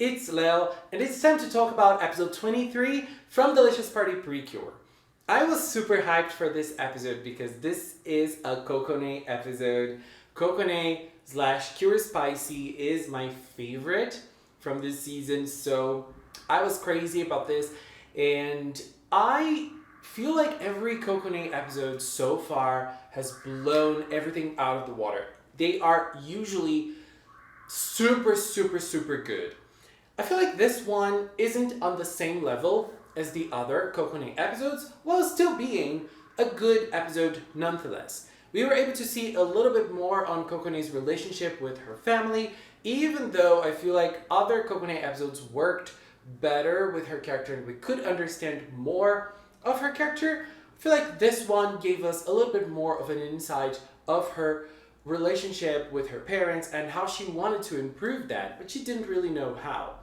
it's Lel, and it's time to talk about episode 23 from Delicious Party PreCure. I was super hyped for this episode because this is a Kokone episode. Kokone / Cure Spicy is my favorite from this season, so I was crazy about this, and I feel like every Kokone episode so far has blown everything out of the water. They are usually super good. I feel like this one isn't on the same level as the other Kokone episodes, while still being a good episode nonetheless. We were able to see a little bit more on Kokone's relationship with her family, even though I feel like other Kokone episodes worked better with her character and we could understand more of her character. I feel like this one gave us a little bit more of an insight of her relationship with her parents and how she wanted to improve that, but she didn't really know how.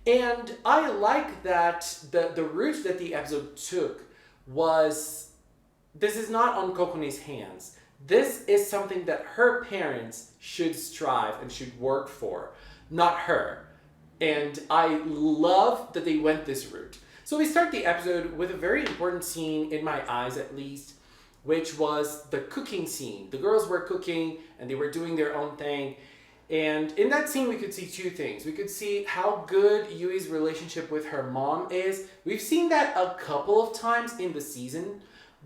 And I like that the route that the episode took was, this is not on Kokone's hands. This is something that her parents should strive and should work for, not her. And I love that they went this route. So we start the episode with a very important scene, in my eyes at least, which was the cooking scene. The girls were cooking and they were doing their own thing. And in that scene, we could see two things. We could see how good Yui's relationship with her mom is. We've seen that a couple of times in the season,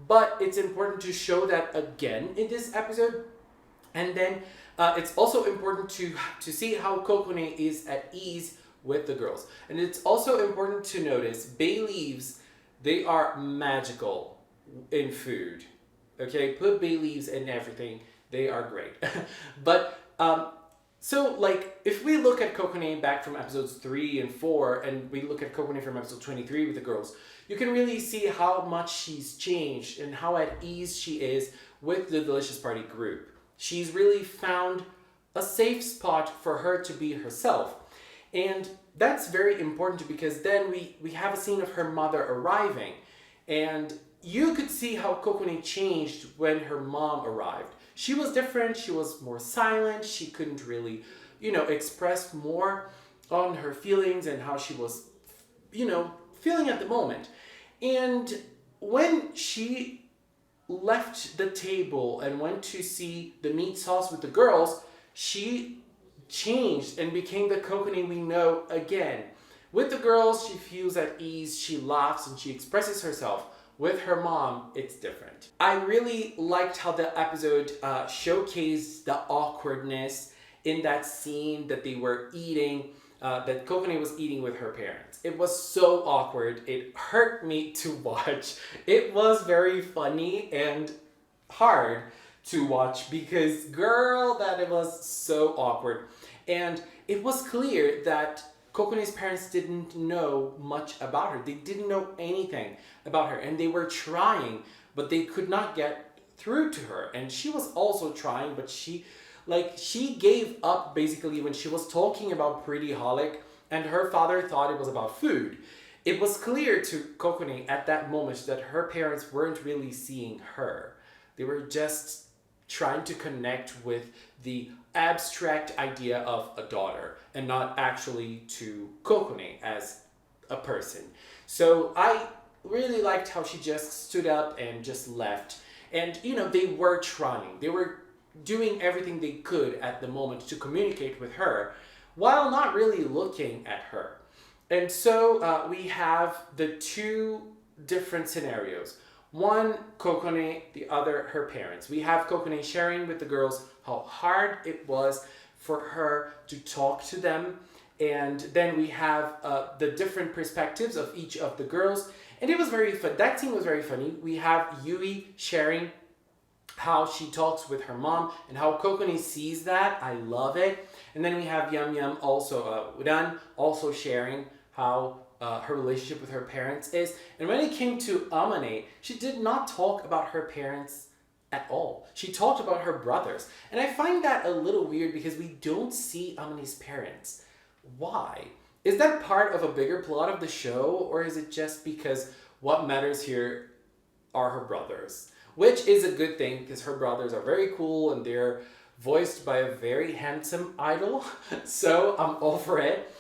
but it's important to show that again in this episode. And then it's also important to see how Kokone is at ease with the girls. And it's also important to notice bay leaves, they are magical in food. Okay, put bay leaves in everything. They are great. But so like if we look at Kokone back from episodes 3 and 4 and we look at Kokone from episode 23 with the girls, you can really see how much she's changed and how at ease she is with the Delicious Party group. She's really found a safe spot for her to be herself. And that's very important because then we have a scene of her mother arriving, and you could see how Kokone changed when her mom arrived. She was different, she was more silent, she couldn't really, express more on her feelings and how she was, feeling at the moment. And when she left the table and went to see the meat sauce with the girls, she changed and became the Kokone we know again. With the girls, she feels at ease, she laughs, and she expresses herself. With her mom, it's different. I really liked how the episode showcased the awkwardness in that scene that they were eating, that Kokone was eating with her parents. It was so awkward. It hurt me to watch. It was very funny and hard to watch because, girl, that it was so awkward. And it was clear that Kokone's parents didn't know much about her. They didn't know anything about her, and they were trying, but they could not get through to her. And she was also trying, but she gave up basically when she was talking about Pretty Holic, and her father thought it was about food. It was clear to Kokone at that moment that her parents weren't really seeing her. They were just trying to connect with the abstract idea of a daughter and not actually to Kokone as a person. So I really liked how she just stood up and just left. And, they were trying. They were doing everything they could at the moment to communicate with her while not really looking at her. And so we have the two different scenarios. One, Kokone, the other, her parents. We have Kokone sharing with the girls how hard it was for her to talk to them. And then we have the different perspectives of each of the girls. And it was very fun. That scene was very funny. We have Yui sharing how she talks with her mom and how Kokone sees that. I love it. And then we have Yum Yum also, Uran also sharing how her relationship with her parents is. And when it came to Amane, she did not talk about her parents at all. She talked about her brothers. And I find that a little weird because we don't see Amane's parents. Why? Is that part of a bigger plot of the show, or is it just because what matters here are her brothers? Which is a good thing because her brothers are very cool and they're voiced by a very handsome idol. So I'm all for it.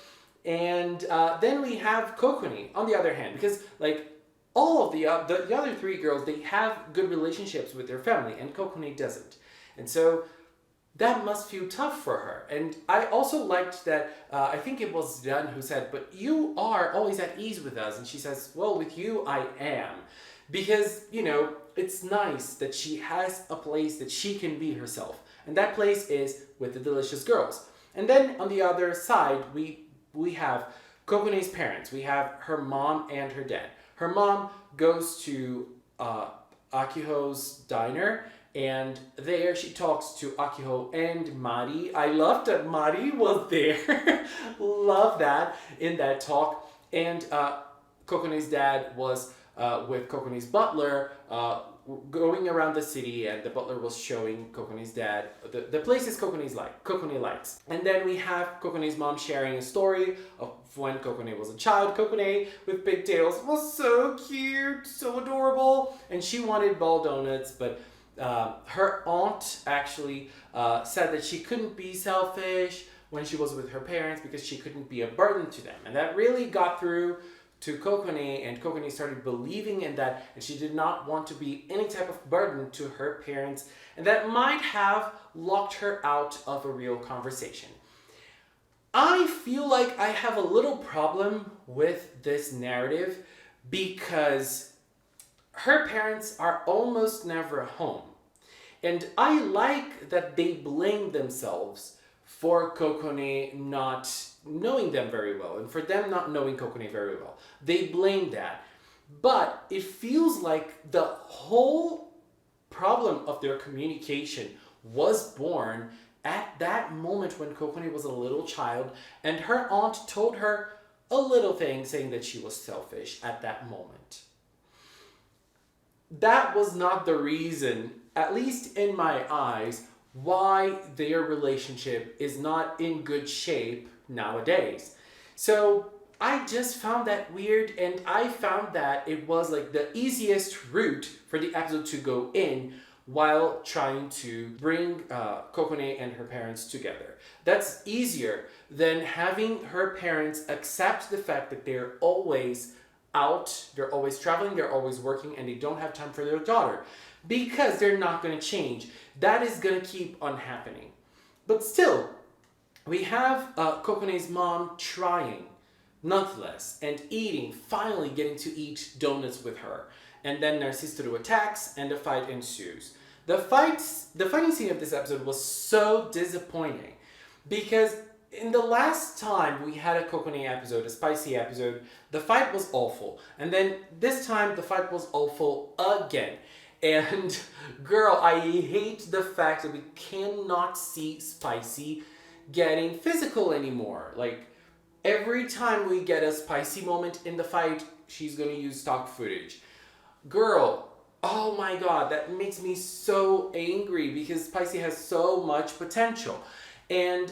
And then we have Kokone on the other hand, because like all of the other three girls, they have good relationships with their family, and Kokone doesn't. And so that must feel tough for her. And I also liked that, I think it was Dan who said, but you are always at ease with us. And she says, well, with you I am. Because, you know, it's nice that she has a place that she can be herself. And that place is with the Delicious Girls. And then on the other side, we have Kokone's parents. We have her mom and her dad. Her mom goes to Akiho's diner, and there she talks to Akiho and Mari. I love that Mari was there. Love that in that talk. And Kokone's dad was with Kokone's butler going around the city, and the butler was showing Kokone's dad the places Kokone likes. And then we have Kokone's mom sharing a story of when Kokone was a child. Kokone with pigtails was so cute, so adorable, and she wanted ball donuts, but her aunt actually said that she couldn't be selfish when she was with her parents because she couldn't be a burden to them. And that really got through to Kokone, and Kokone started believing in that, and she did not want to be any type of burden to her parents, and that might have locked her out of a real conversation. I feel like I have a little problem with this narrative because her parents are almost never home. And I like that they blame themselves for Kokone not knowing them very well, and for them not knowing Kokone very well. They blame that. But it feels like the whole problem of their communication was born at that moment when Kokone was a little child, and her aunt told her a little thing saying that she was selfish at that moment. That was not the reason, at least in my eyes, why their relationship is not in good shape nowadays. So I just found that weird, and I found that it was like the easiest route for the episode to go in while trying to bring Kokone and her parents together. That's easier than having her parents accept the fact that they're always out, they're always traveling, they're always working, and they don't have time for their daughter. Because they're not going to change. That is going to keep on happening. But still, we have Kokone's mom trying, nonetheless, and eating, finally getting to eat donuts with her. And then Narciso attacks, and a fight ensues. The fighting scene of this episode was so disappointing. Because in the last time we had a Kokone episode, a spicy episode, the fight was awful. And then this time, the fight was awful again. And girl, I hate the fact that we cannot see Spicy getting physical anymore. Like, every time we get a Spicy moment in the fight, she's gonna use stock footage. Girl, oh my god, that makes me so angry because Spicy has so much potential. And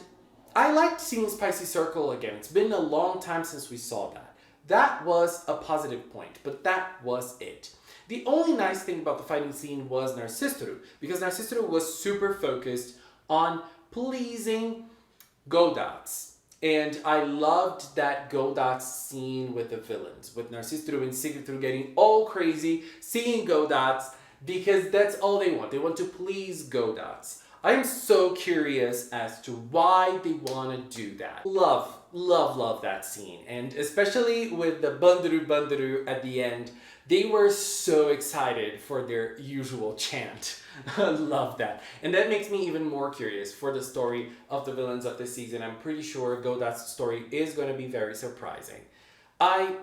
I liked seeing Spicy circle again. It's been a long time since we saw that. That was a positive point, but that was it. The only nice thing about the fighting scene was Narciso, because Narciso was super focused on pleasing Godats. And I loved that Godats scene with the villains, with Narciso and Sigrid getting all crazy, seeing Godats, because that's all they want. They want to please Godats. I'm so curious as to why they want to do that. Love that scene. And especially with the Banduru at the end, they were so excited for their usual chant. Love that. And that makes me even more curious for the story of the villains of this season. I'm pretty sure Godot's story is going to be very surprising. I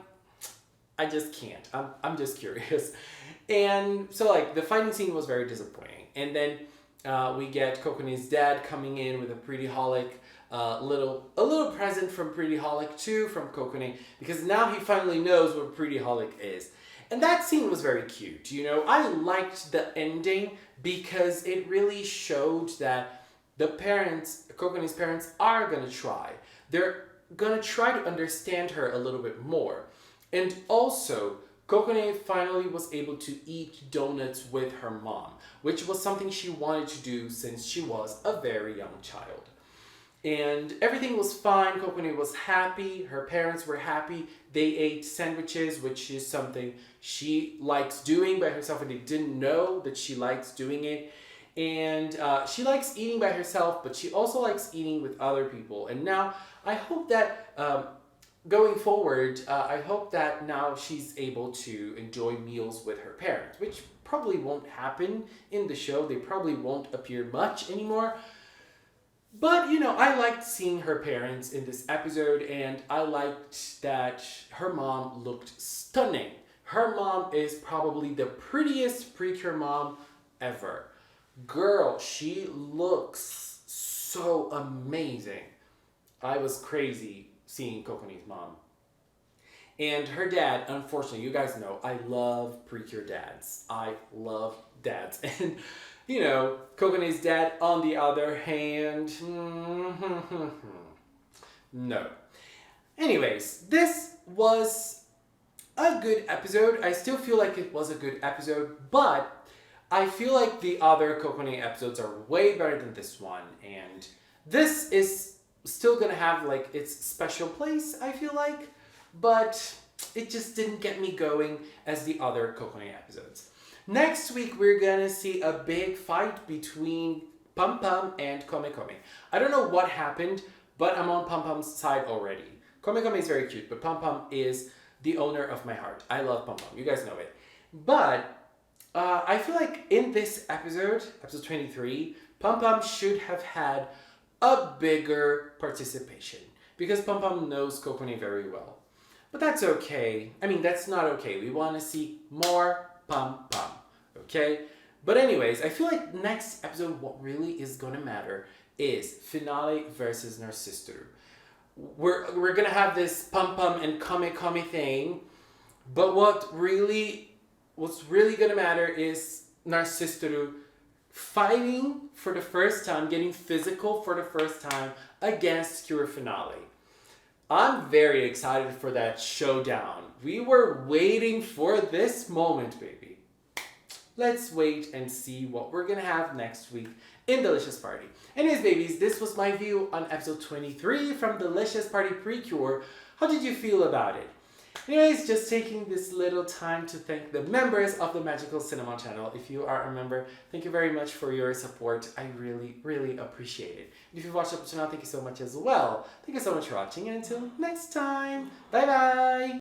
just can't. I'm just curious. And so like the fighting scene was very disappointing. And then we get Kokone's dad coming in with a Pretty Holic, a little present from Pretty Holic too, from Kokone, because now he finally knows what Pretty Holic is. And that scene was very cute, you know. I liked the ending because it really showed that the parents, Kokone's parents, are gonna try. They're gonna try to understand her a little bit more. And also, Kokone finally was able to eat donuts with her mom, which was something she wanted to do since she was a very young child. And everything was fine. Kokone was happy. Her parents were happy. They ate sandwiches, which is something she likes doing by herself, and they didn't know that she likes doing it. And she likes eating by herself, but she also likes eating with other people. And now I hope that going forward, I hope that now she's able to enjoy meals with her parents, which probably won't happen in the show. They probably won't appear much anymore. But, I liked seeing her parents in this episode, and I liked that her mom looked stunning. Her mom is probably the prettiest PreCure mom ever. Girl, she looks so amazing. I was crazy seeing Kokone's mom. And her dad, unfortunately, you guys know, I love PreCure dads. I love dads. And, Kokone's dad, on the other hand, no. Anyways, this was a good episode. I still feel like it was a good episode, but I feel like the other Kokone episodes are way better than this one. And this is still gonna have like its special place, I feel like, but it just didn't get me going as the other Kokone episodes. Next week, we're gonna see a big fight between Pum Pum and Kome Kome. I don't know what happened, but I'm on Pum Pum's side already. Kome Kome is very cute, but Pum Pum is the owner of my heart. I love Pum Pum, you guys know it. But I feel like in this episode 23, Pum Pum should have had a bigger participation because Pum Pum knows Kokone very well. But that's okay. I mean, that's not okay. We want to see more Pum Pum, okay? But anyways, I feel like next episode, what really is going to matter is Finale versus Narcissister. We're going to have this Pum Pum and Kame Kame thing, but what's really going to matter is Narcissister fighting for the first time, getting physical for the first time against Cure Finale. I'm very excited for that showdown. We were waiting for this moment, baby. Let's wait and see what we're gonna have next week in Delicious Party. Anyways, babies, this was my view on episode 23 from Delicious Party PreCure. How did you feel about it? Anyways, just taking this little time to thank the members of the Magical Cinema channel. If you are a member, thank you very much for your support. I really, really appreciate it. If you've watched up to now, thank you so much as well. Thank you so much for watching, and until next time, bye bye!